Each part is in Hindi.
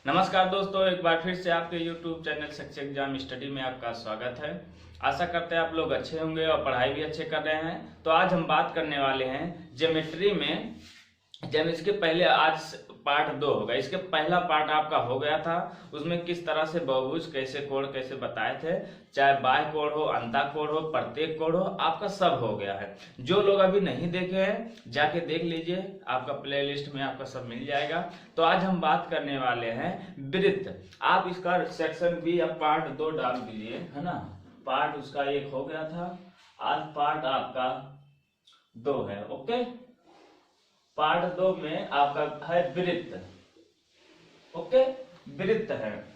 नमस्कार दोस्तों, एक बार फिर से आपके YouTube channel success exam study में आपका स्वागत है। आशा करते हैं आप लोग अच्छे होंगे और पढ़ाई भी अच्छे कर रहे हैं। तो आज हम बात करने वाले हैं ज्योमेट्री में। जब इसके पहले आज पार्ट 2 होगा। इसके पहला पार्ट आपका हो गया था, उसमें किस तरह से बहुभुज कैसे कोण कैसे बताए थे, चाहे बाह्य कोण हो, अंतः कोण हो, प्रत्येक कोण हो, आपका सब हो गया है। जो लोग अभी नहीं देखे हैं जाके देख लीजिए, आपका प्लेलिस्ट में आपका सब मिल जाएगा। तो आज हम बात करने वाले हैं वृत्त। आप इसका सेक्शन बी या पार्ट 2 डाल दीजिए, है ना। पार्ट उसका 1 हो गया था, आज पार्ट आपका 2 है। ओके, पार्ट 2 में आपका है वृत्त। ओके, वृत्त है।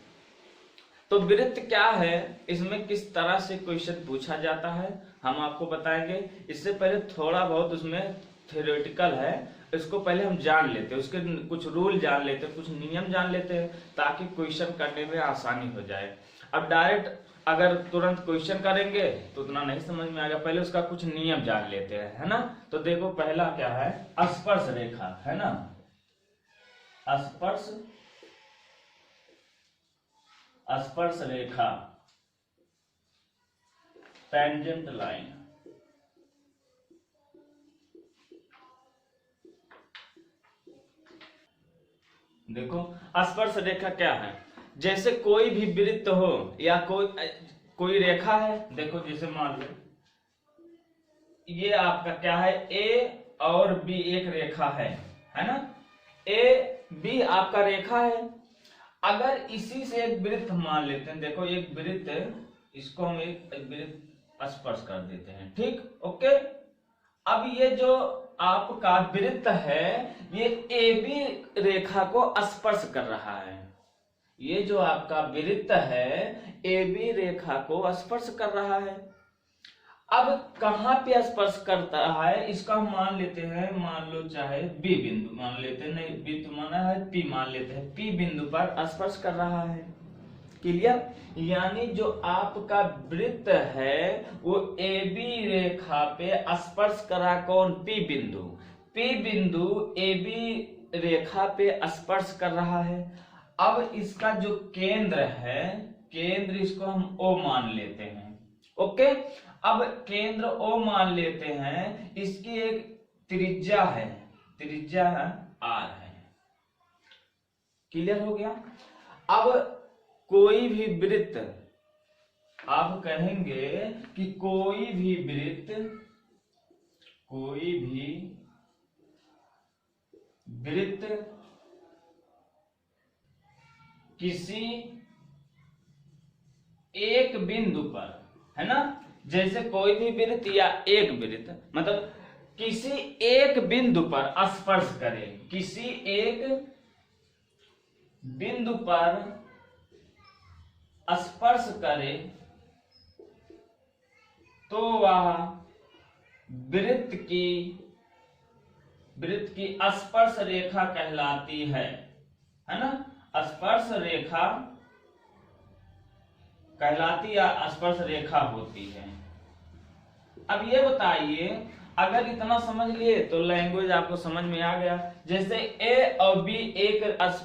तो वृत्त क्या है, इसमें किस तरह से क्वेश्चन पूछा जाता है हम आपको बताएंगे। इससे पहले थोड़ा बहुत उसमें थ्योरेटिकल है, इसको पहले हम जान लेते हैं, उसके कुछ रूल जान लेते हैं, कुछ नियम जान लेते हैं, ताकि क्वेश्चन करने में आसानी हो जाए। अब डायरेक्ट अगर तुरंत क्वेश्चन करेंगे तो उतना नहीं समझ में आएगा, पहले उसका कुछ नियम जान लेते हैं, है ना। तो देखो पहला क्या है, स्पर्श रेखा, है ना। स्पर्श रेखा, टेंजेंट लाइन। देखो स्पर्श रेखा क्या है, जैसे कोई भी वृत्त हो या कोई रेखा है। देखो जैसे मान लो ये आपका क्या है, ए और बी एक रेखा है ना। ए बी आपका रेखा है। अगर इसी से एक वृत्त मान लेते हैं, देखो एक वृत्त, इसको हम एक वृत्त स्पर्श कर देते हैं, ठीक। ओके, अब ये जो आपका वृत्त है ये ए बी रेखा को स्पर्श कर रहा है। ये जो आपका वृत्त है ए बी रेखा को स्पर्श कर रहा है। अब कहां पे स्पर्श करता है इसका हम मान लेते हैं, मान लो चाहे बी बिंदु मान लेते हैं, नहीं बी तो माना है, पी मान लेते हैं, पी बिंदु पर स्पर्श कर रहा है। क्लियर, यानी जो आपका वृत्त है वो ए बी रेखा पे स्पर्श करा कौन, पी बिंदु। पी बिंदु ए बी रेखा पे स्पर्श कर रहा है। अब इसका जो केंद्र है, केंद्र इसको हम ओ मान लेते हैं। ओके, अब केंद्र ओ मान लेते हैं, इसकी एक त्रिज्या है, त्रिज्या है आर है। क्लियर हो गया। अब कोई भी वृत्त, आप कहेंगे कि कोई भी वृत्त किसी एक बिंदु पर, है ना। जैसे कोई भी वृत्त या एक वृत्त, मतलब किसी एक बिंदु पर स्पर्श करे, किसी एक बिंदु पर स्पर्श करे तो वह वृत्त की स्पर्श रेखा कहलाती है ना। स्पर्श रेखा कहलाती या स्पर्श रेखा होती है। अब ये बताइए, अगर इतना समझ लिए तो लैंग्वेज आपको समझ में आ गया। जैसे ए और बी एक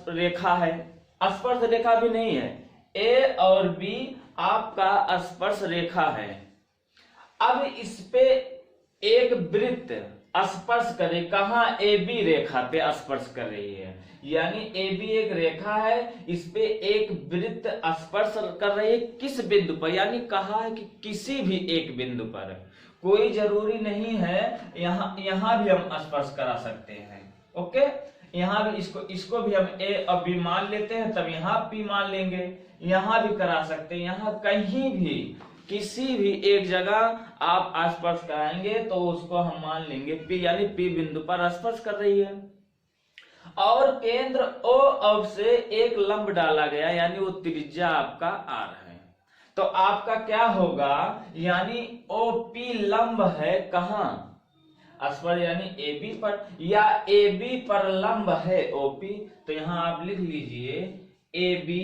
रेखा है, स्पर्श रेखा भी नहीं है, ए और बी आपका स्पर्श रेखा है। अब इस पे एक वृत्त स्पर्श करे, कहा, ए बी रेखा पे स्पर्श कर रही है, यानी ए बी एक रेखा है, इस पे एक वृत्त स्पर्श कर रही है। किस बिंदु पर, यानी कहा है कि किसी भी एक बिंदु पर, कोई जरूरी नहीं है, यहां भी हम स्पर्श करा सकते हैं। ओके, यहां भी इसको भी हम ए और बी मान लेते हैं, तब यहां पी मान लेंगे, यहां भी करा सकते हैं, यहां कहीं भी किसी भी एक जगह आप स्पर्श कराएंगे तो उसको हम मान लेंगे पी, यानी पी बिंदु पर स्पर्श कर रही है। और केंद्र ओ अब से एक लंब डाला गया, यानी वो त्रिज्या आपका आर है। तो आपका क्या होगा, यानी ओ पी लंब है कहां, स्पर्श यानी ए बी पर, या ए बी पर लंब है ओपी। तो यहां आप लिख लीजिए ए बी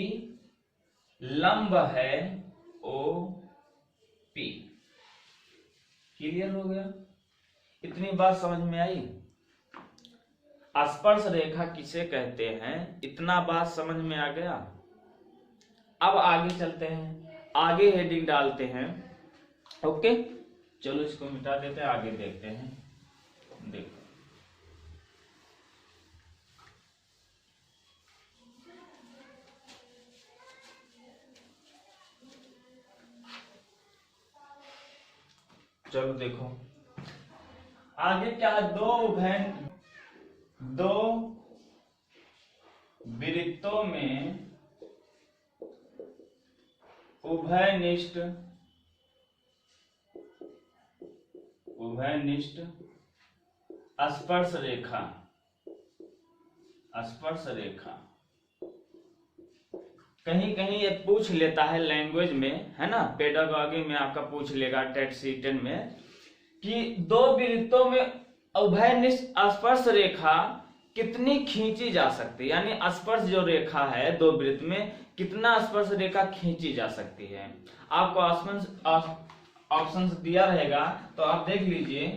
लंब है ओ पी। क्लियर हो गया, इतनी बात समझ में आई। स्पर्श रेखा किसे कहते हैं, इतना बात समझ में आ गया। अब आगे चलते हैं, आगे हेडिंग डालते हैं। ओके, चलो इसको मिटा देते हैं, आगे देखते हैं। देखो चलो देखो आगे क्या है, दो वृत्तों में उभयनिष्ठ स्पर्श रेखा कहीं कहीं ये पूछ लेता है लैंग्वेज में, है ना, पेडागॉजी में आपका पूछ लेगा टेट सीटेन में कि दो वृत्तों में उभयनिष्ठ स्पर्श रेखा कितनी खींची जा सकती है, यानी स्पर्श जो रेखा है दो वृत्त में कितना स्पर्श रेखा खींची जा सकती है। आपको ऑप्शंस दिया रहेगा तो आप देख लीजिए।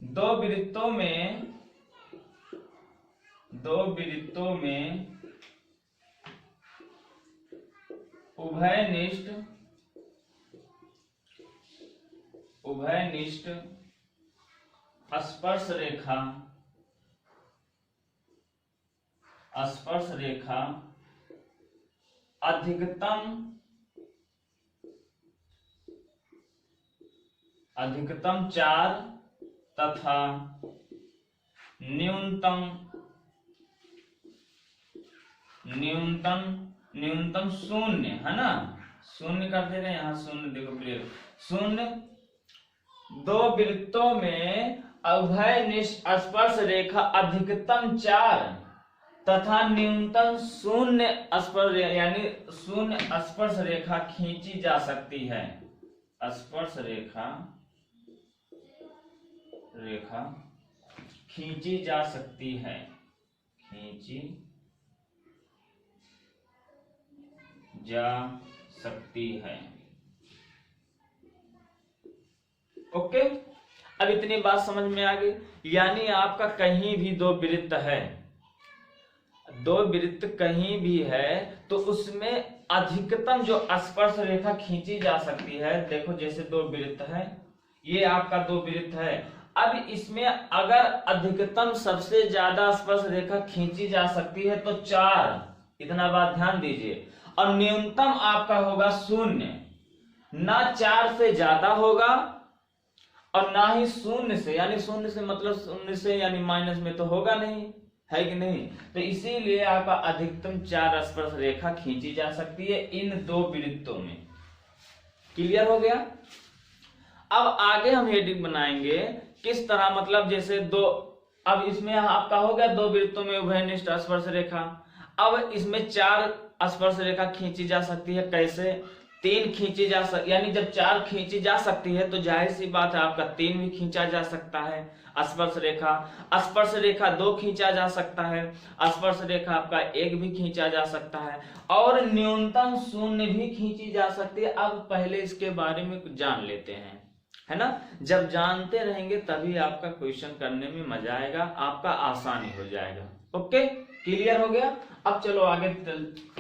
दो वृत्तों में उभयनिष्ठ स्पर्श रेखा अधिकतम 4 तथा न्यूनतम 0, है ना, 0 कर दे रहे हैं यहाँ, 0 देखो क्लियर, 0। दो वृत्तों में उभयनिष्ठ स्पर्श रेखा अधिकतम 4 तथा न्यूनतम 0 स्पर्श यानी 0 स्पर्श रेखा खींची जा सकती है। स्पर्श रेखा खींची जा सकती है, ओके। अब इतनी बात समझ में आ गई, यानी आपका कहीं भी दो वृत्त कहीं भी है तो उसमें अधिकतम जो स्पर्श रेखा खींची जा सकती है। देखो जैसे दो वृत्त है, ये आपका दो वृत्त है, अब इसमें अगर अधिकतम सबसे ज्यादा स्पर्श रेखा खींची जा सकती है तो 4, इतना बात ध्यान दीजिए, और न्यूनतम आपका होगा 0, ना 4 से ज्यादा होगा और ना ही 0 से, यानी 0 से मतलब 0 से यानी माइनस में तो होगा नहीं, है कि नहीं। तो इसीलिए आपका अधिकतम 4 स्पर्श रेखा खींची जा सकती है इन दो वृत्तों में। क्लियर हो गया। अब आगे हम हेडिंग बनाएंगे किस तरह, मतलब जैसे दो, अब इसमें आपका हो गया दो वृत्तों में उभयनिष्ठ स्पर्श रेखा, अब इसमें 4 स्पर्श रेखा खींची जा सकती है। कैसे, 3 खींची जा सकती, यानी जब 4 खींची जा सकती है तो जाहिर सी बात है आपका 3 भी खींचा जा सकता है स्पर्श रेखा 2 खींचा जा सकता है, स्पर्श रेखा आपका 1 भी खींचा जा सकता है, और न्यूनतम 0 भी खींची जा सकती है। अब पहले इसके बारे में कुछ जान लेते हैं, है ना। जब जानते रहेंगे तभी आपका क्वेश्चन करने में मजा आएगा, आपका आसानी हो जाएगा। ओके, क्लियर हो गया। अब चलो आगे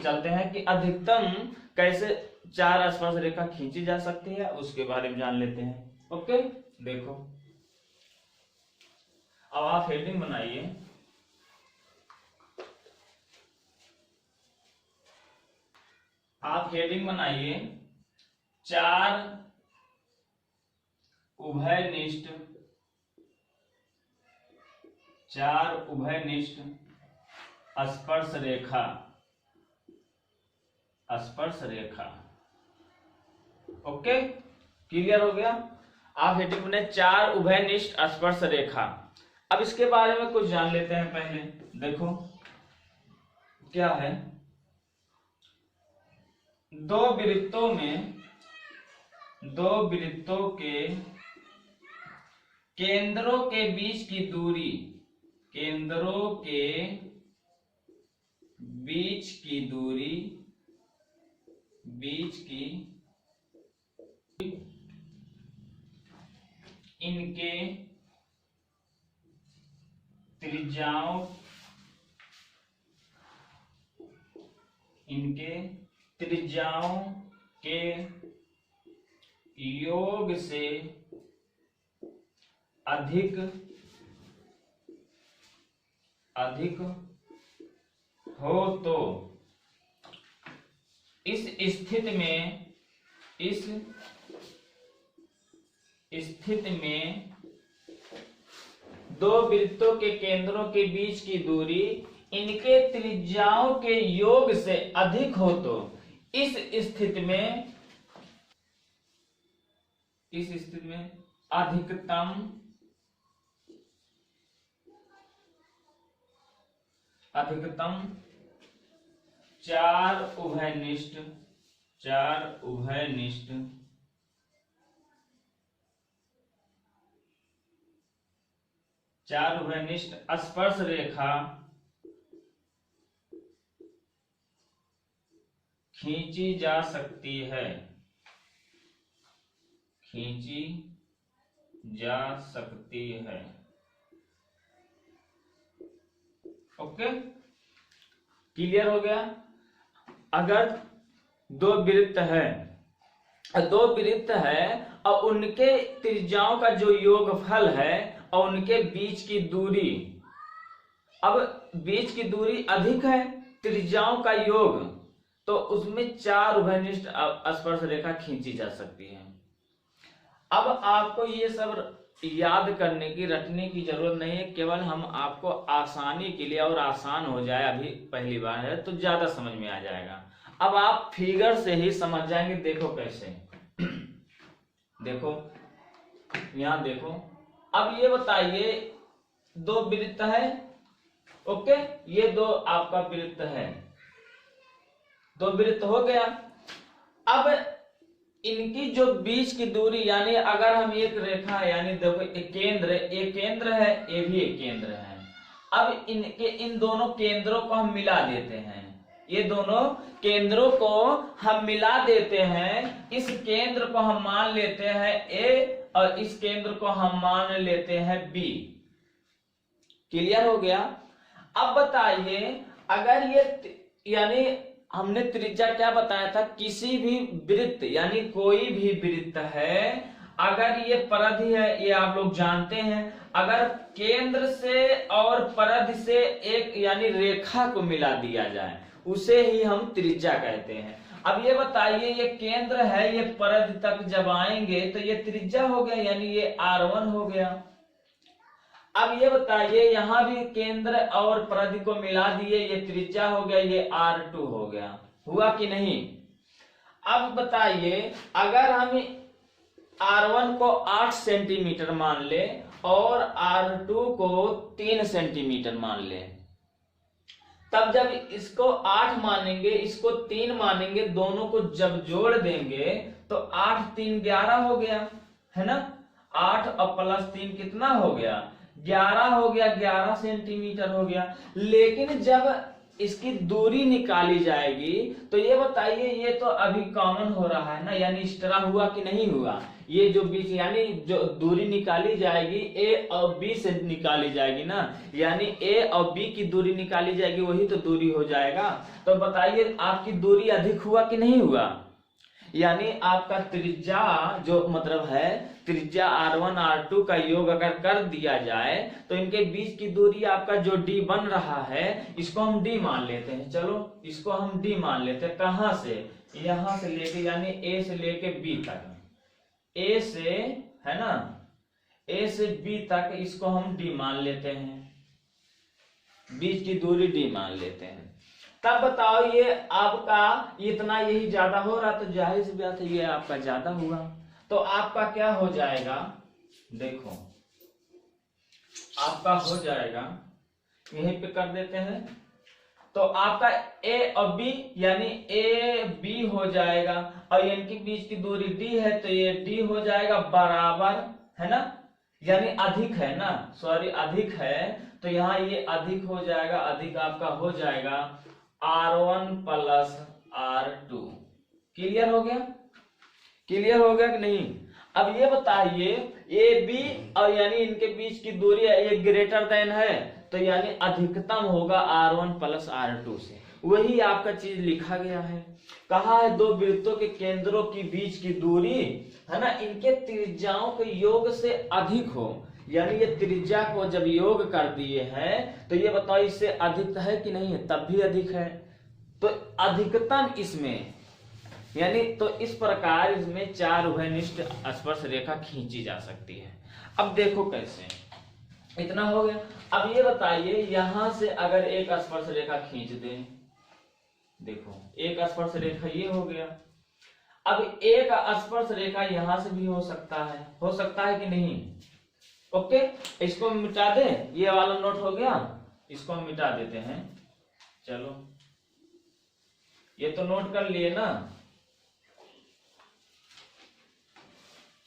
चलते हैं कि अधिकतम कैसे 4 स्पर्श रेखा खींची जा सकती है, उसके बारे में जान लेते हैं। ओके, देखो अब आप हेडिंग बनाइए, आप हेडिंग बनाइए 4 उभयनिष्ठ स्पर्श रेखा। ओके, क्लियर हो गया। आप हेडिंग बनाए 4 उभयनिष्ठ स्पर्श रेखा। अब इसके बारे में कुछ जान लेते हैं पहले। देखो क्या है, दो वृत्तों के केंद्रों के बीच की दूरी, इनके त्रिज्याओं इनके त्रिज्याओं के योग से अधिक हो तो इस स्थिति में दो वृत्तों के केंद्रों के बीच की दूरी इनके त्रिज्याओं के योग से अधिक हो तो इस स्थिति में अधिकतम चार उभयनिष्ठ स्पर्श रेखा खींची जा सकती है ओके, क्लियर हो गया। अगर दो वृत्त है और उनके त्रिज्याओं का जो योगफल है और उनके बीच की दूरी, अब बीच की दूरी अधिक है त्रिज्याओं का योग, तो उसमें चार उभयनिष्ठ स्पर्श रेखा खींची जा सकती है। अब आपको ये सब याद करने की, रटने की जरूरत नहीं है, केवल हम आपको आसानी के लिए, और आसान हो जाए, अभी पहली बार है तो ज्यादा समझ में आ जाएगा। अब आप फिगर से ही समझ जाएंगे। देखो कैसे, देखो यहां देखो। अब ये बताइए, दो वृत्त है, ओके, ये दो आपका वृत्त है, दो वृत्त हो गया। अब इनकी जो बीच की दूरी, यानी अगर हम एक रेखा, यानी देखो एक केंद्र है, ये भी एक केंद्र है। अब इन दोनों केंद्रों को हम मिला देते हैं, ये दोनों केंद्रों को हम मिला देते हैं। इस केंद्र को हम मान लेते हैं A और इस केंद्र को हम मान लेते हैं B। क्लियर हो गया। अब बताइए, अगर ये, यानी हमने त्रिज्या क्या बताया था, किसी भी वृत्त, यानी कोई भी वृत्त है, अगर ये परिधि है, ये आप लोग जानते हैं, अगर केंद्र से और परिधि से एक यानी रेखा को मिला दिया जाए, उसे ही हम त्रिज्या कहते हैं। अब ये बताइए, ये केंद्र है, ये परिधि तक जब आएंगे तो ये त्रिज्या हो गया, यानी ये R1 हो गया। अब ये बताइए, यहां भी केंद्र और परिधि को मिला दिए, ये त्रिज्या हो गया, ये R2 हो गया। हुआ कि नहीं? अब बताइए, अगर हम R1 को 8 सेंटीमीटर मान ले और R2 को 3 सेंटीमीटर मान ले, तब जब इसको 8 मानेंगे, इसको 3 मानेंगे, दोनों को जब जोड़ देंगे तो 8 3 11 हो गया, है ना। 8 और प्लस 3 कितना हो गया? 11 हो गया, 11 सेंटीमीटर हो गया। लेकिन जब इसकी दूरी निकाली जाएगी तो ये बताइए, ये तो अभी कॉमन हो रहा है ना, यानी इस तरह हुआ कि नहीं हुआ? ये जो बीच, यानी जो दूरी निकाली जाएगी A और B से निकाली जाएगी ना, यानी A और B की दूरी निकाली जाएगी, वही तो दूरी हो जाएगा। तो बताइए, आपकी दूरी अधिक हुआ कि नहीं हुआ? यानी आपका त्रिज्या जो मतलब है, त्रिज्या R1 R2 का योग अगर कर दिया जाए तो इनके बीच की दूरी आपका जो D बन रहा है, इसको हम D मान लेते हैं। चलो इसको हम D मान लेते हैं। कहां से? यहां से लेके, यानी A से लेके B तक, A से, है ना, A से B तक इसको हम D मान लेते हैं, बीच की दूरी D मान लेते हैं। तब बताओ, ये आपका इतना, यही ज्यादा हो रहा, तो जाहिर सी बात है ये आपका ज्यादा हुआ। तो आपका क्या हो जाएगा? देखो आपका हो जाएगा, यहीं पे कर देते हैं, तो आपका A और B, यानी A B हो जाएगा, और इनके बीच की दूरी D है, तो ये D हो जाएगा बराबर, है ना, यानी अधिक है ना, सॉरी अधिक है, तो यहाँ ये अधिक हो जाएगा, अधिक आपका हो जाएगा R1 प्लस R2। क्लियर हो गया? क्लियर हो गया कि नहीं? अब ये बताइए, AB और यानी इनके बीच की दूरी ये ग्रेटर देन है, तो यानी अधिकतम होगा R1 प्लस R2 से। वही आपका चीज लिखा गया है। कहा है दो वृत्तों के केंद्रों के बीच की दूरी, है ना, इनके त्रिज्याओं के योग से अधिक हो। यानी ये त्रिज्या को जब योग कर दिए हैं तो ये बताओ इससे अधिक है कि नहीं है, तब भी अधिक है। तो अधिकतम इसमें, यानी तो इस प्रकार इसमें चार उभयनिष्ठ स्पर्श रेखा खींची जा सकती है। अब देखो कैसे, इतना हो गया। अब ये बताइए यहां से अगर एक स्पर्श रेखा खींच दें, देखो एक स्पर्श रेखा ये हो गया। अब एक स्पर्श रेखा यहां से भी हो सकता है कि नहीं? ओके, इसको मिटा दें, ये वाला नोट हो गया, इसको हम मिटा देते हैं। चलो ये तो नोट कर लिए ना।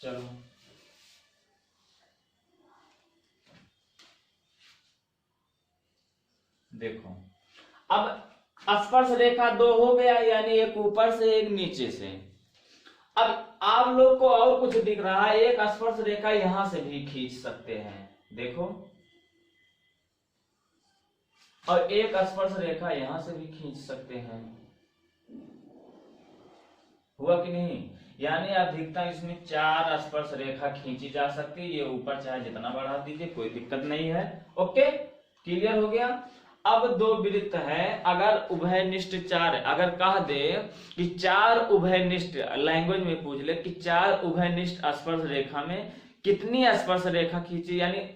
चलो देखो, अब स्पर्श रेखा दो हो गया, यानी एक ऊपर से एक नीचे से। अब आप लोग को और कुछ दिख रहा है, एक स्पर्श रेखा यहां से भी खींच सकते हैं, देखो, और एक स्पर्श रेखा यहां से भी खींच सकते हैं। हुआ कि नहीं? यानी अधिकतम इसमें चार स्पर्श रेखा खींची जा सकती है। ये ऊपर चाहे जितना बढ़ा दीजिए, कोई दिक्कत नहीं है। ओके, क्लियर हो गया। अब दो वृत्त है, अगर उभयनिष्ठ चार, अगर कह दे कि चार उभयनिष्ठ, लैंग्वेज में पूछ ले कि चार उभयनिष्ठ स्पर्श रेखा में कितनी स्पर्श रेखा खींची, यानी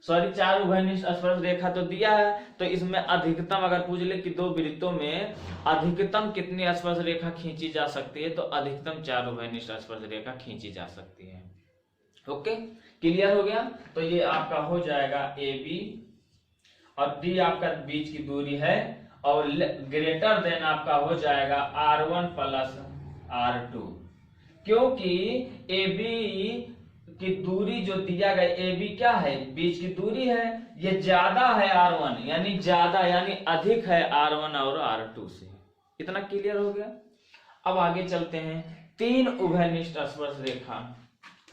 सॉरी चार उभयनिष्ठ स्पर्श रेखा तो दिया है, तो इसमें अधिकतम अगर पूछ ले कि दो वृत्तों में अधिकतम कितनी स्पर्श रेखा खींची जा सकती है, तो अधिकतम चार उभयनिष्ठ स्पर्श रेखा खींची जा सकती है। ओके, क्लियर हो गया। तो ये आपका हो जाएगा AB, और D आपका बीच की दूरी है, और ग्रेटर देन आपका हो जाएगा R1 प्लस R2, क्योंकि AB की दूरी जो दिया गया, AB क्या है? बीच की दूरी है, ये ज्यादा है R1, यानी ज्यादा यानी अधिक है R1 और R2 से। इतना क्लियर हो गया। अब आगे चलते हैं, तीन उभयनिष्ठ स्पर्श रेखा,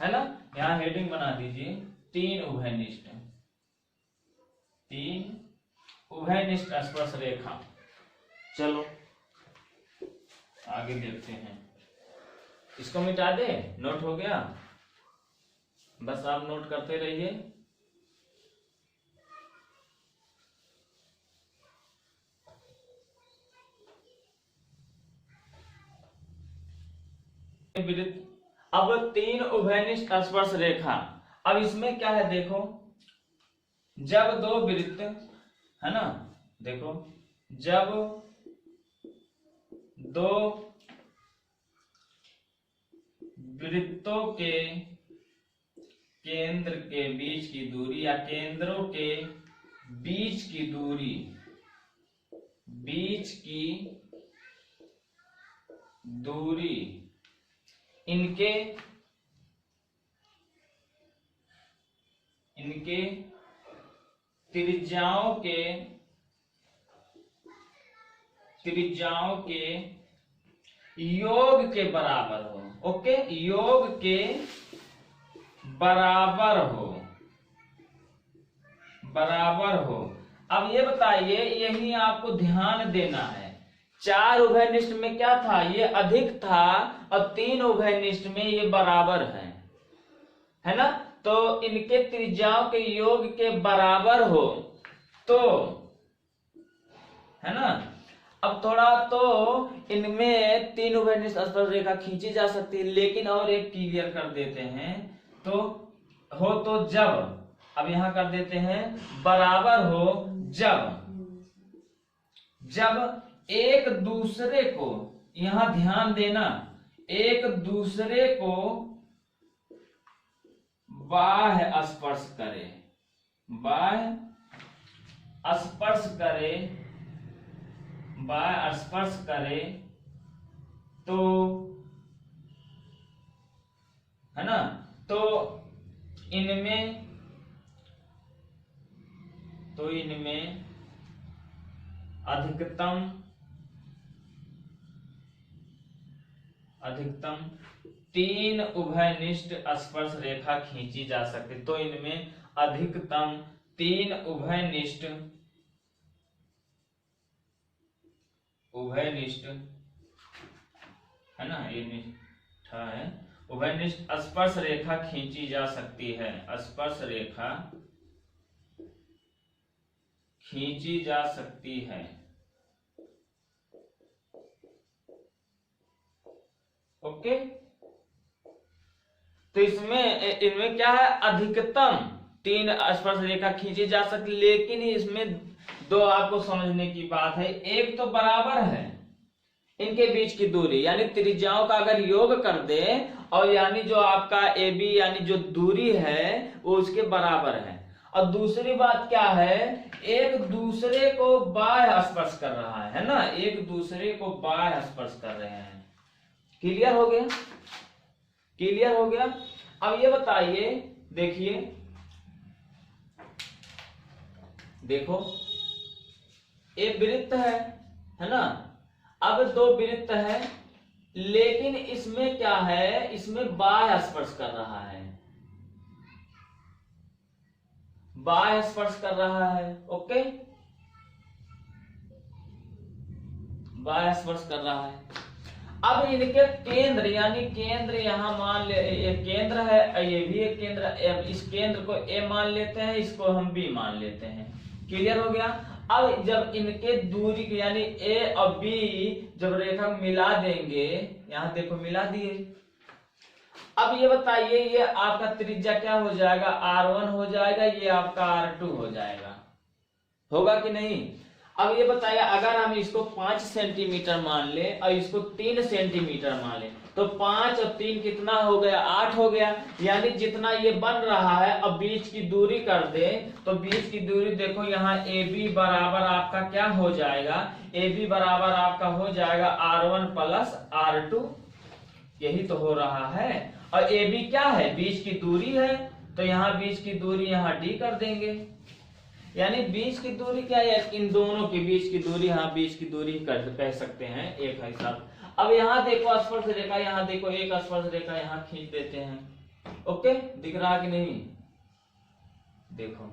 है ना, यहां हेडिंग बना दीजिए, तीन उभयनिष्ठ स्पर्श रेखा। चलो आगे देखते हैं, इसको मिटा दे, नोट हो गया, बस आप नोट करते रहिए। अब तीन उभयनिष्ठ स्पर्श रेखा, अब इसमें क्या है देखो, जब दो वृत्त, है ना, देखो जब दो वृत्तों के केंद्र के बीच की दूरी, या केंद्रों के बीच की दूरी, इनके त्रिज्याओं के योग के बराबर हो। ओके, योग के बराबर हो। अब ये बताइए, यही आपको ध्यान देना है, चार उभयनिष्ठ में क्या था? ये अधिक था, और तीन उभयनिष्ठ में ये बराबर है ना, तो इनके त्रिज्याओं के योग के बराबर हो, तो, है ना, अब थोड़ा तो इनमें तीन उभयनिष्ठ स्पर्श रेखा खींची जा सकती है, लेकिन और एक क्लियर कर देते हैं, तो हो तो जब, अब यहां कर देते हैं बराबर हो जब एक दूसरे को, यहां ध्यान देना, एक दूसरे को बाह्य स्पर्श करे, तो, है ना, तो इनमें अधिकतम तीन उभयनिष्ठ स्पर्श रेखा खींची जा सकती, तो इनमें अधिकतम तीन उभयनिष्ठ है ना, ये निष्ठा है, उभयनिष्ठ स्पर्श रेखा खींची जा सकती है, स्पर्श रेखा खींची जा सकती है। ओके, तो इनमें क्या है, अधिकतम तीन स्पर्श रेखा खींची जा सकती, लेकिन इसमें दो आपको समझने की बात है। एक तो बराबर है इनके बीच की दूरी, यानी त्रिज्याओं का अगर योग कर दे और यानी जो आपका ए बी यानी जो दूरी है वो उसके बराबर है। और दूसरी बात क्या है, एक दूसरे को बाह्य स्पर्श कर रहा है ना, एक दूसरे को बाह्य स्पर्श कर रहे हैं। क्लियर हो गया, क्लियर हो गया। अब ये बताइए, देखिए देखो, एक वृत्त है ना, अब दो वृत्त है, लेकिन इसमें क्या है, इसमें बाह्य स्पर्श कर रहा है, बाह्य स्पर्श कर रहा है। ओके, बाह्य स्पर्श कर रहा है। अब इनके केंद्र, यानी केंद्र यहां मान ले, एक केंद्र है, ये भी एक केंद्र, इस केंद्र को ए मान लेते हैं, इसको हम बी मान लेते हैं। क्लियर हो गया। अब जब इनके दूरी यानी ए और बी जब रेखा मिला देंगे, यहां देखो मिला दिए। अब ये बताइए, ये आपका त्रिज्या क्या हो जाएगा, R1 हो जाएगा, ये आपका R2 हो जाएगा, होगा कि नहीं। अब ये बताइए, अगर हम इसको 5 सेंटीमीटर मान ले और इसको 3 सेंटीमीटर मान ले, तो 5 और 3 कितना हो गया, 8 हो गया। यानी जितना ये बन रहा है, अब बीच की दूरी कर दे तो बीच की दूरी देखो, यहाँ ए बी बराबर आपका क्या हो जाएगा, ए बी बराबर आपका हो जाएगा R1 प्लस R2, यही तो हो रहा है। और ए बी क्या है, बीच की दूरी है, तो यहाँ बीच की दूरी यहाँ D कर देंगे, यानी बीच की दूरी क्या है, इन दोनों के बीच की दूरी, हाँ बीच की दूरी कह सकते हैं, एक है साथ। अब यहाँ देखो स्पर्श रेखा, यहाँ देखो एक स्पर्श रेखा यहाँ खींच देते हैं। ओके, दिख रहा कि नहीं, देखो,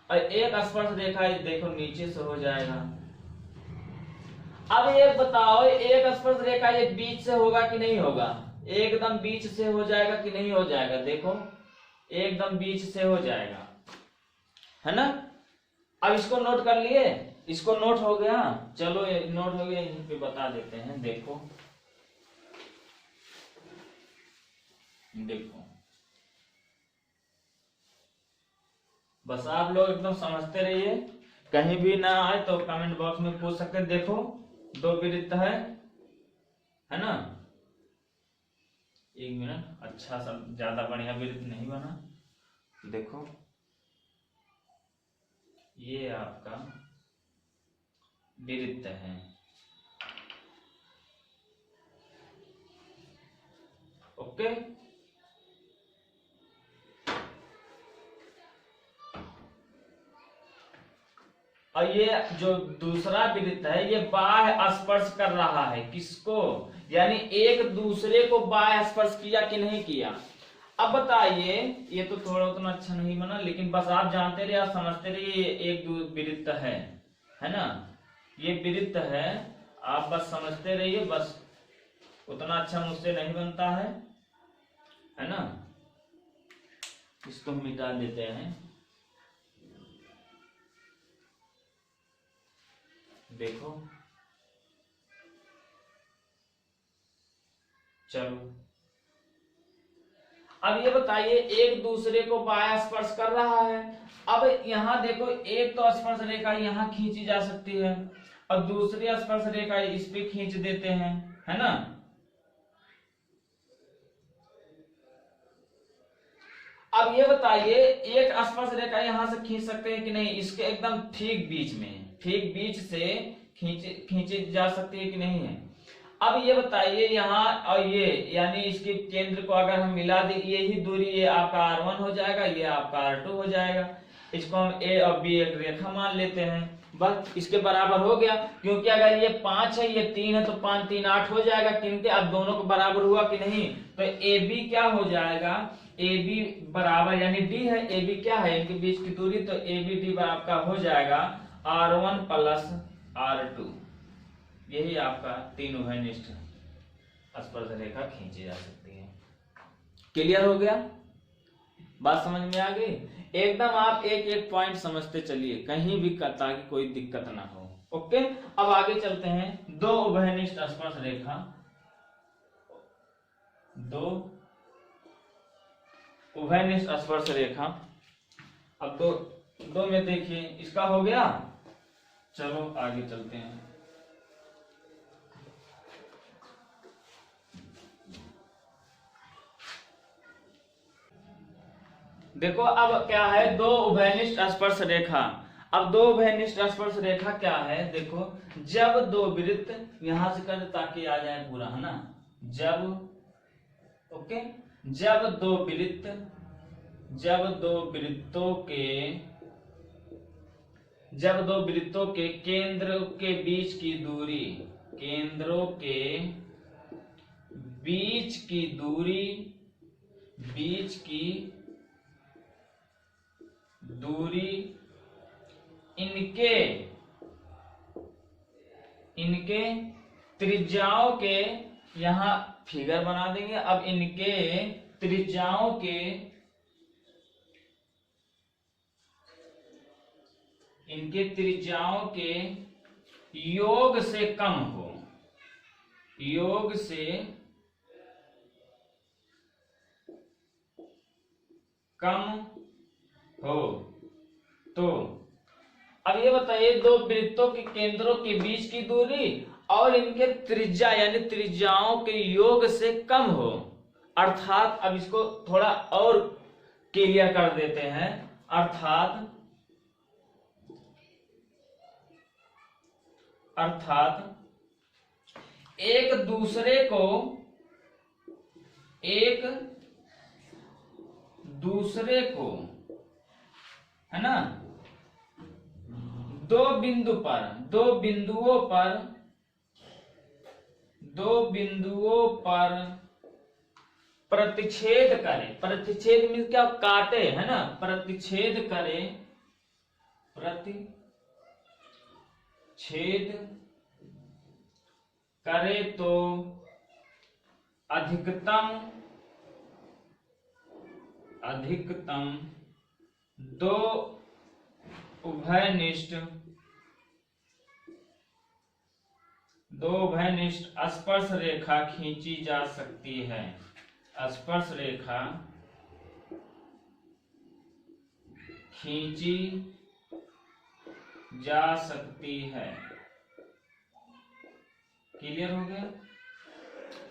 और एक स्पर्श रेखा देखो नीचे से हो जाएगा। अब ये बताओ, एक स्पर्श रेखा ये बीच से होगा कि नहीं होगा, एकदम बीच से हो जाएगा कि नहीं हो जाएगा, देखो एकदम बीच से हो जाएगा, है ना। अब इसको नोट कर लिए, इसको नोट हो गया, चलो ये नोट हो गया, यहीं पे बता देते हैं। देखो देखो, बस आप लोग एकदम समझते रहिए, कहीं भी ना आए तो कमेंट बॉक्स में पूछ सकते। देखो दो वृत्त है ना, एक मिनट, अच्छा सा ज्यादा बढ़िया वृत्त नहीं बना, देखो ये आपका वृत्त है। ओके, और ये जो दूसरा वृत्त है, ये बाह्य स्पर्श कर रहा है, किसको, यानी एक दूसरे को बाह्य स्पर्श किया कि नहीं किया। अब बताइए, ये तो थोड़ा उतना अच्छा नहीं बना, लेकिन बस आप जानते रहिए, आप समझते रहिए, ये एक वृत्त है ना, ये वृत्त है, आप बस समझते रहिए, बस उतना अच्छा मुझसे नहीं बनता है ना। इसको मिटा देते हैं, देखो चलो। अब ये बताइए, एक दूसरे को बाह्य स्पर्श कर रहा है। अब यहाँ देखो, एक तो स्पर्श रेखा यहाँ खींची जा सकती है और दूसरी स्पर्श रेखा इस पे खींच देते हैं, है ना। अब ये बताइए, एक स्पर्श रेखा यहाँ से खींच सकते हैं कि नहीं, इसके एकदम ठीक बीच में, ठीक बीच से खींची जा सकती है कि नहीं है। अब ये बताइए, यहाँ और ये यानी इसके केंद्र को अगर हम मिला दें, ये ही दूरी, ये आपका R1 हो जाएगा, ये आपका R2 हो जाएगा। इसको हम A और B एक रेखा मान लेते हैं। बस इसके बराबर हो गया, क्योंकि अगर ये 5 है ये 3 है तो 5 3 8 हो जाएगा। किनके, अब दोनों को बराबर हुआ कि नहीं, तो ए बी क्या हो जाएगा, ए बी बराबर यानी डी है, ए बी क्या है इनके बीच की दूरी, तो ए बी डी बराबर का हो जाएगा R1 प्लस R2। यही आपका तीन उभयनिष्ठ स्पर्श रेखा खींची जा सकती है। क्लियर हो गया, बात समझ में आ गई। एकदम आप एक एक पॉइंट समझते चलिए, कहीं भी ताकि कोई दिक्कत ना हो। ओके, अब आगे चलते हैं। दो उभयनिष्ठ स्पर्श रेखा, दो उभयनिष्ठ स्पर्श रेखा। अब दो में देखिए, इसका हो गया, चलो आगे चलते हैं। देखो अब क्या है, दो उभयनिष्ठ स्पर्श रेखा। अब दो उभयनिष्ठ स्पर्श रेखा क्या है, देखो जब दो वृत्त यहां से कर ताकि आ जाए पूरा, है ना, जब ओके, जब दो वृत्तों के केंद्र के बीच की दूरी, केंद्रों के बीच की दूरी इनके त्रिज्याओं के, यहां फिगर बना देंगे। अब इनके त्रिज्याओं के योग से कम हो, तो अब ये बताइए, दो वृत्तों के केंद्रों के बीच की दूरी और इनके त्रिज्या यानी त्रिज्याओं के योग से कम हो, अर्थात अब इसको थोड़ा और क्लियर कर देते हैं, अर्थात एक दूसरे को है ना, दो बिंदुओं पर प्रतिच्छेद करे। प्रतिच्छेद मीन्स क्या, काटे, है ना, प्रतिच्छेद करे तो अधिकतम दो उभयनिष्ठ स्पर्श रेखा खींची जा सकती है। स्पर्श रेखा खींची जा सकती है। क्लियर हो गया,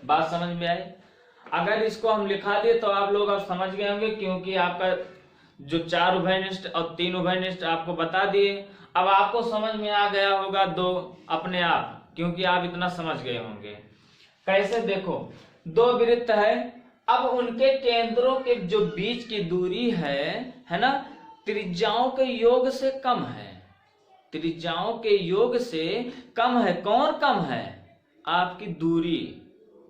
बात समझ में आई। अगर इसको हम लिखा दिए तो आप लोग अब समझ गए होंगे, क्योंकि आपका जो 4 उभयनिष्ठ और 3 उभयनिष्ठ आपको बता दिए। अब आपको समझ में आ गया होगा दो अपने आप, क्योंकि आप इतना समझ गए होंगे। कैसे, देखो दो वृत्त है, अब उनके केंद्रों के जो बीच की दूरी है ना, त्रिज्याओं के योग से कम है, त्रिज्याओं के योग से कम है। कौन कम है, आपकी दूरी,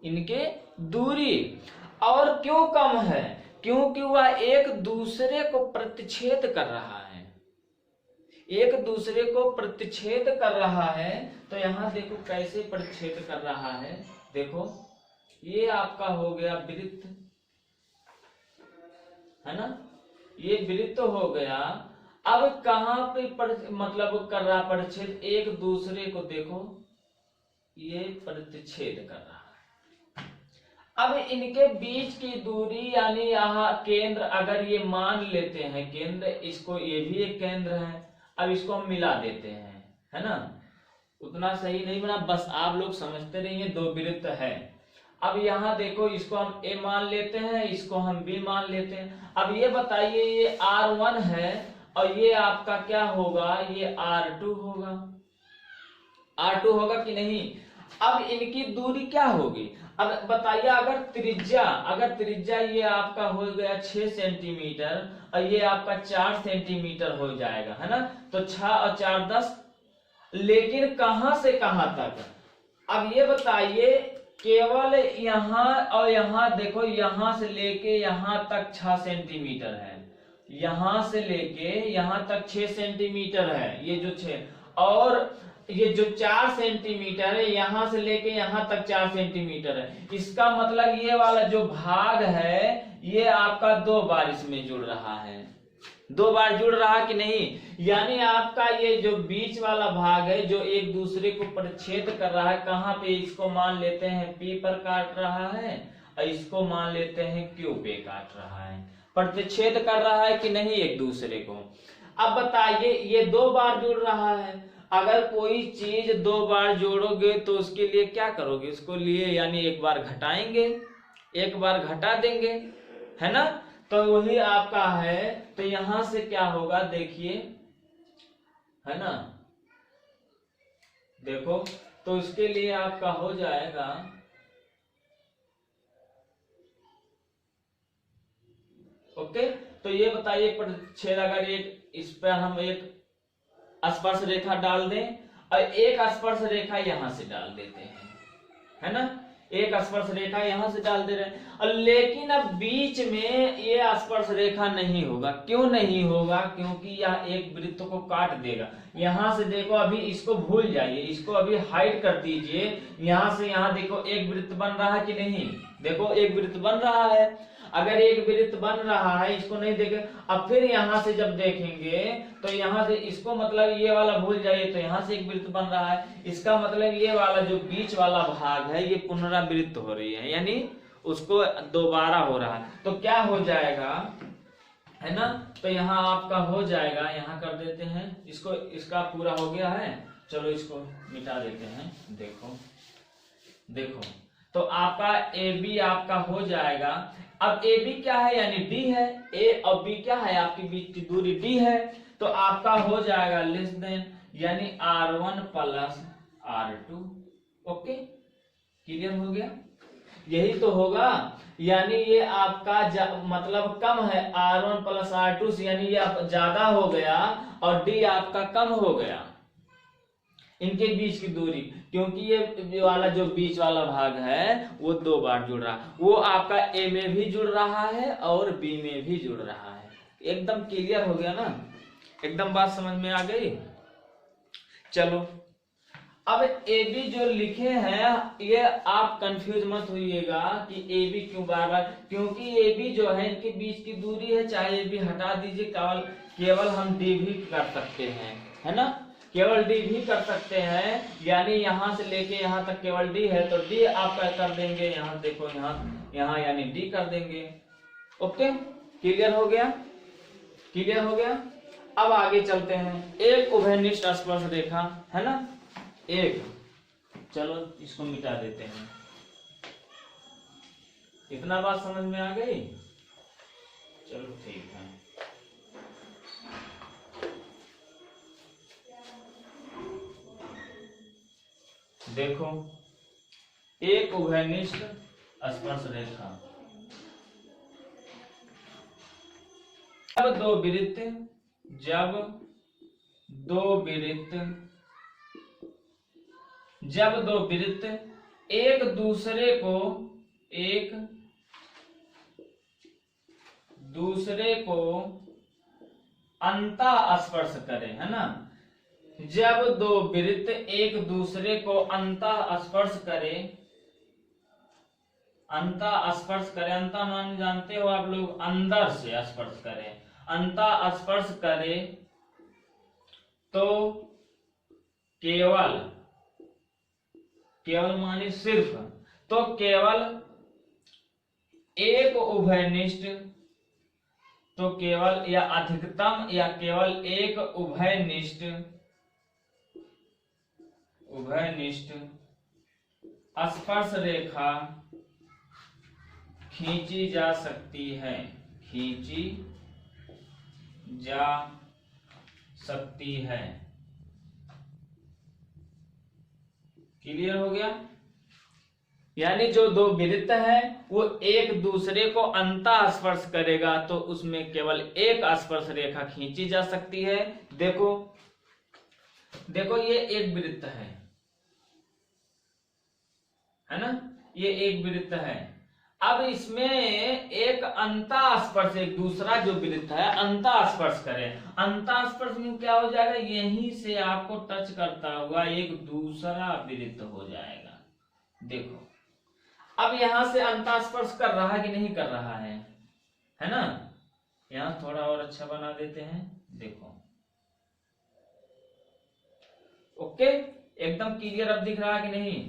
इनके दूरी। और क्यों कम है, क्योंकि वह एक दूसरे को प्रतिच्छेद कर रहा है, एक दूसरे को प्रतिच्छेद कर रहा है। तो यहां देखो कैसे प्रतिच्छेद कर रहा है, देखो ये आपका हो गया वृत्त, है ना, ये वृत्त हो गया। अब कहां पे मतलब कर रहा प्रतिच्छेद, एक दूसरे को देखो ये प्रतिच्छेद कर रहा है। अब इनके बीच की दूरी यानी यहाँ केंद्र, अगर ये मान लेते हैं केंद्र, इसको ये भी एक केंद्र है, अब इसको हम मिला देते हैं, है ना, उतना सही नहीं बना, बस आप लोग समझते रहिए। दो वृत्त है, अब यहाँ देखो इसको हम A मान लेते हैं, इसको हम B मान लेते हैं। अब ये बताइए, ये R1 है और ये आपका क्या होगा, ये R2 होगा, R2 होगा कि नहीं। अब इनकी दूरी क्या होगी, अब बताइए, अगर त्रिज्या ये आपका हो गया 6 सेंटीमीटर और ये आपका 4 सेंटीमीटर हो जाएगा, है ना, तो 6 और 4 10, लेकिन कहां से कहां तक? अब ये बताइए, केवल यहां और यहां देखो, यहां से लेके यहां तक 6 सेंटीमीटर है, यहां से लेके यहां तक 6 सेंटीमीटर है, ये जो 6, और ये जो 4 सेंटीमीटर है, यहां से लेके यहां तक 4 सेंटीमीटर है। इसका मतलब ये वाला जो भाग है ये आपका 2 बार इसमें जुड़ रहा है, 2 बार जुड़ रहा कि नहीं? यानी आपका ये जो बीच वाला भाग है जो एक दूसरे को परिच्छेद कर रहा है, कहां पे? इसको मान लेते हैं P पर काट रहा है और इसको मान लेते हैं Q पे काट रहा है, प्रतिच्छेद कर रहा है कि नहीं एक दूसरे को। अब बताइए, ये 2 बार जुड़ रहा है, अगर कोई चीज 2 बार जोड़ोगे तो उसके लिए क्या करोगे? उसको लिए यानी एक बार घटाएंगे, एक बार घटा देंगे, है ना? तो वही आपका है। तो यहां से क्या होगा देखिए, है ना? देखो, तो इसके लिए आपका हो जाएगा, ओके। तो ये बताइए, प्रतिच्छेद अगर एक इस पर हम एक स्पर्श रेखा डाल दें और एक स्पर्श रेखा यहां से डाल देते हैं, है ना? एक स्पर्श रेखा यहां से डाल दे रहे हैं, और लेकिन अब बीच में ये स्पर्श रेखा नहीं होगा। क्यों नहीं होगा? क्योंकि यह एक वृत्त को काट देगा। यहां से देखो, अभी इसको भूल जाइए, इसको अभी हाइड कर दीजिए। यहां से यहां देखो, एक वृत्त बन रहा है कि नहीं? देखो, एक वृत्त बन रहा है। अगर एक वृत्त बन रहा है, इसको नहीं देखे, अब फिर यहां से जब देखेंगे तो यहां से इसको मतलब ये वाला भूल जाइए, तो यहां से एक वृत्त बन रहा है। इसका मतलब ये वाला जो बीच वाला भाग है ये पुनरावृत्त हो रही है, यानी उसको दोबारा हो रहा है। तो क्या हो जाएगा, है ना? तो यहाँ आपका हो जाएगा, यहाँ कर देते हैं इसको, इसका पूरा हो गया है, चलो इसको मिटा देते हैं। देखो देखो, तो आपका ए बी आपका हो जाएगा। अब ए बी क्या है? यानी डी है। ए और बी क्या है? आपकी बीच की दूरी डी है। तो आपका हो जाएगा लेस देन, यानी R1 plus R2। Okay, clear हो गया? यही तो होगा, यानी ये आपका मतलब कम है R1 प्लस R2 से, यानी ये ज्यादा हो गया और डी आपका कम हो गया, इनके बीच की दूरी। क्योंकि ये वाला जो बीच वाला भाग है वो 2 बार जुड़ रहा है, वो आपका ए में भी जुड़ रहा है और बी में भी जुड़ रहा है। एकदम क्लियर हो गया ना? एकदम बात समझ में आ गई? चलो, अब ए बी जो लिखे हैं ये आप कंफ्यूज मत होइएगा कि ए बी क्यों बार बार, क्योंकि ए बी जो है इनके बीच की दूरी है, चाहे ए बी हटा दीजिए, केवल हम डी भी कर सकते हैं, है ना? केवल डी भी कर सकते हैं, यानी यहां से लेके यहां तक केवल डी है, तो डी आपका कर देंगे। यहां देखो, यहां यानी डी कर देंगे। ओके, क्लियर हो गया? क्लियर हो गया? अब आगे चलते हैं। एक उभयनिष्ठ स्पर्श रेखा, है ना? एक, चलो इसको मिटा देते हैं। इतना बात समझ में आ गई? चलो ठीक है। देखो, एक उभयनिष्ठ स्पर्श रेखा, जब दो वृत्त एक दूसरे को अंतः स्पर्श करें, है ना? जब दो वृत्त एक दूसरे को अंतः स्पर्श करें, अंतः मान जानते हो आप लोग, अंदर से स्पर्श करें, अंतः स्पर्श करें, तो केवल माने सिर्फ, तो केवल एक उभयनिष्ठ, तो केवल या अधिकतम या केवल एक उभयनिष्ठ स्पर्श रेखा खींची जा सकती है, क्लियर हो गया? यानी जो दो वृत्त है वो एक दूसरे को अंतः स्पर्श करेगा तो उसमें केवल एक स्पर्श रेखा खींची जा सकती है। देखो, देखो ये एक वृत्त है ना, ये एक वृत्त है। अब इसमें एक अंतःस्पर्श, एक दूसरा जो वृत्त है अंतःस्पर्श करें। अंतःस्पर्श में क्या हो जाएगा, यहीं से आपको टच करता हुआ एक दूसरा वृत्त हो जाएगा। देखो अब यहां से अंतःस्पर्श कर रहा है कि नहीं कर रहा है ना। यहां थोड़ा और अच्छा बना देते हैं, देखो ओके, एकदम क्लियर अब दिख रहा है कि नहीं,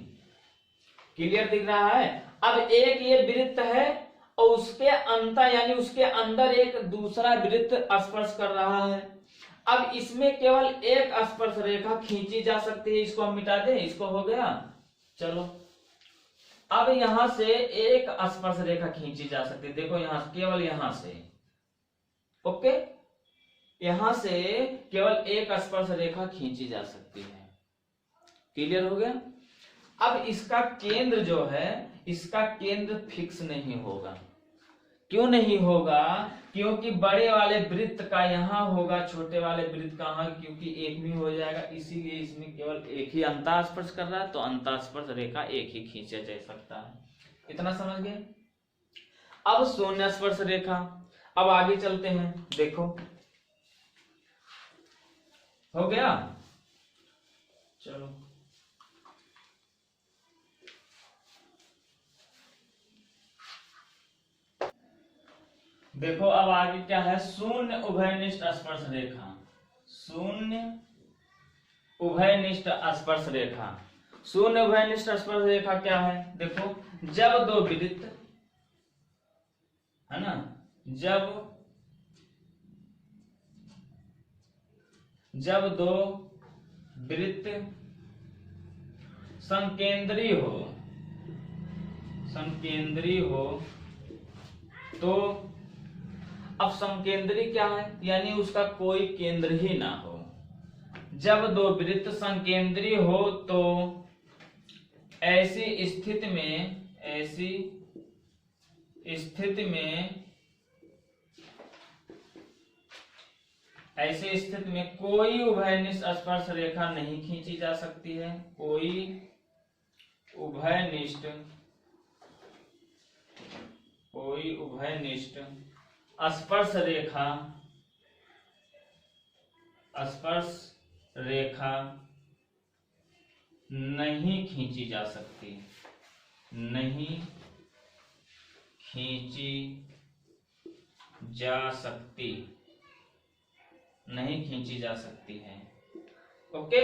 क्लियर दिख रहा है। अब एक ये वृत्त है और उसके अंत यानी उसके अंदर एक दूसरा वृत्त स्पर्श कर रहा है। अब इसमें केवल एक स्पर्श रेखा खींची जा सकती है, इसको हम मिटा दें, इसको हो गया। चलो अब यहां से एक स्पर्श रेखा खींची जा सकती है, देखो यहां केवल यहां से, ओके, यहां से केवल एक स्पर्श रेखा खींची जा सकती है। क्लियर हो गया। अब इसका केंद्र जो है, इसका केंद्र फिक्स नहीं होगा। क्यों नहीं होगा, क्योंकि बड़े वाले वृत्त का यहां होगा, छोटे वाले वृत्त का यहां, क्योंकि एक में हो जाएगा, इसीलिए इसमें केवल एक ही अंतःस्पर्श कर रहा है, तो अंतःस्पर्श रेखा एक ही खींचा जा सकता है। इतना समझ गए। अब शून्य स्पर्श रेखा, अब आगे चलते हैं, देखो हो गया। चलो देखो अब आगे क्या है, शून्य उभयनिष्ठ स्पर्श रेखा। शून्य उभयनिष्ठ स्पर्श रेखा, शून्य उभयनिष्ठ स्पर्श रेखा क्या है, देखो जब दो वृत्त है ना, जब दो वृत्त संकेंद्री हो तो, अब संकेंद्री क्या है, यानी उसका कोई केंद्र ही ना हो। जब दो वृत्त संकेंद्री हो तो ऐसी स्थिति में कोई उभयनिष्ठ स्पर्श रेखा नहीं खींची जा सकती है। कोई उभयनिष्ठ स्पर्श रेखा नहीं खींची जा सकती, नहीं खींची जा सकती है। ओके,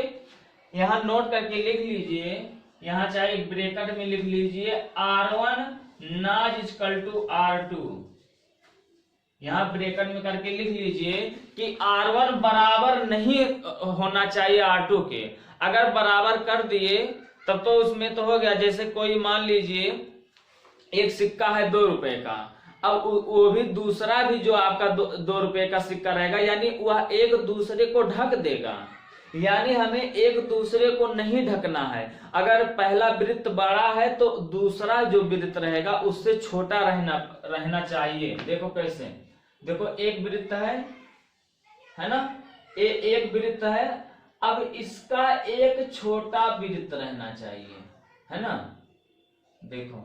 यहां नोट करके लिख लीजिए, यहां चाहे एक ब्रैकेट में लिख लीजिए R1 not equal to R2। यहां ब्रैकेट में करके लिख लीजिए कि R1 बराबर नहीं होना चाहिए R2 के। अगर बराबर कर दिए तब तो उसमें तो हो गया, जैसे कोई मान लीजिए एक सिक्का है 2 रुपए का, अब वो भी दूसरा भी जो आपका 2 रुपए का सिक्का रहेगा, यानी वह एक दूसरे को ढक देगा। यानी हमें एक दूसरे को नहीं ढकना है। अगर पहला वृत्त बड़ा है तो दूसरा जो वृत्त रहेगा उससे छोटा रहना चाहिए। देखो कैसे, देखो एक वृत्त है ना, एक वृत्त है, अब इसका एक छोटा वृत्त रहना चाहिए, है ना। देखो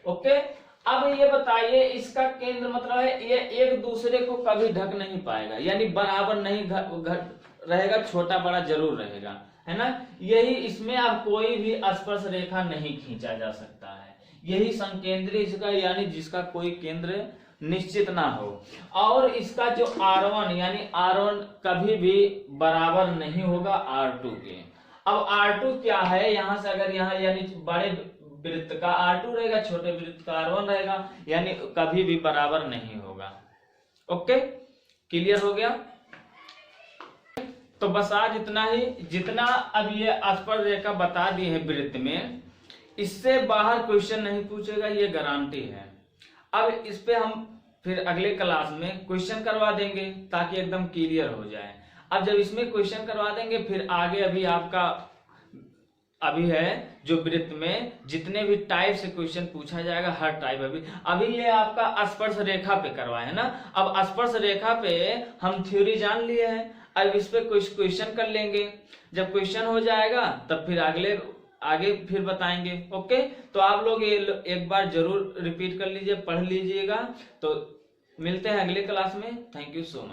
ओके, अब ये बताइए इसका केंद्र मतलब है ये एक दूसरे को कभी ढक नहीं पाएगा, यानी बराबर नहीं रहेगा, छोटा बड़ा जरूर रहेगा, है ना। यही इसमें अब कोई भी स्पर्श रेखा नहीं खींचा जा सकता है। यही संकेंद्री इसका, यानी जिसका कोई केंद्र निश्चित ना हो। और इसका जो R1 यानी R1 कभी भी बराबर नहीं होगा R2 के। अब R2 क्या है, यहां से अगर यहाँ यानी बड़े वृत्त का R2 रहेगा, छोटे वृत्त का R1 रहेगा, यानी कभी भी बराबर नहीं होगा। ओके, क्लियर हो गया। तो बस आज इतना ही, जितना अब ये स्पर्श रेखा बता दी है वृत्त में, इससे बाहर क्वेश्चन नहीं पूछेगा, ये गारंटी है। अब इस पे हम फिर अगले क्लास में क्वेश्चन करवा देंगे ताकि एकदम क्लियर हो जाए। अब जब इसमें क्वेश्चन करवा देंगे फिर आगे अभी आपका अभी है जो वृत्त में जितने भी टाइप से क्वेश्चन पूछा जाएगा, हर टाइप अभी ये आपका स्पर्श रेखा पे करवाए है ना। अब स्पर्श रेखा पे हम थ्योरी जान लिए हैं, अब इस पे कुछ क्वेश्चन कर लेंगे। जब क्वेश्चन हो जाएगा तब फिर आगे फिर बताएंगे। ओके, तो आप लोग ये एक बार जरूर रिपीट कर लीजिए, पढ़ लीजिएगा। तो मिलते हैं अगले क्लास में। Thank you so much.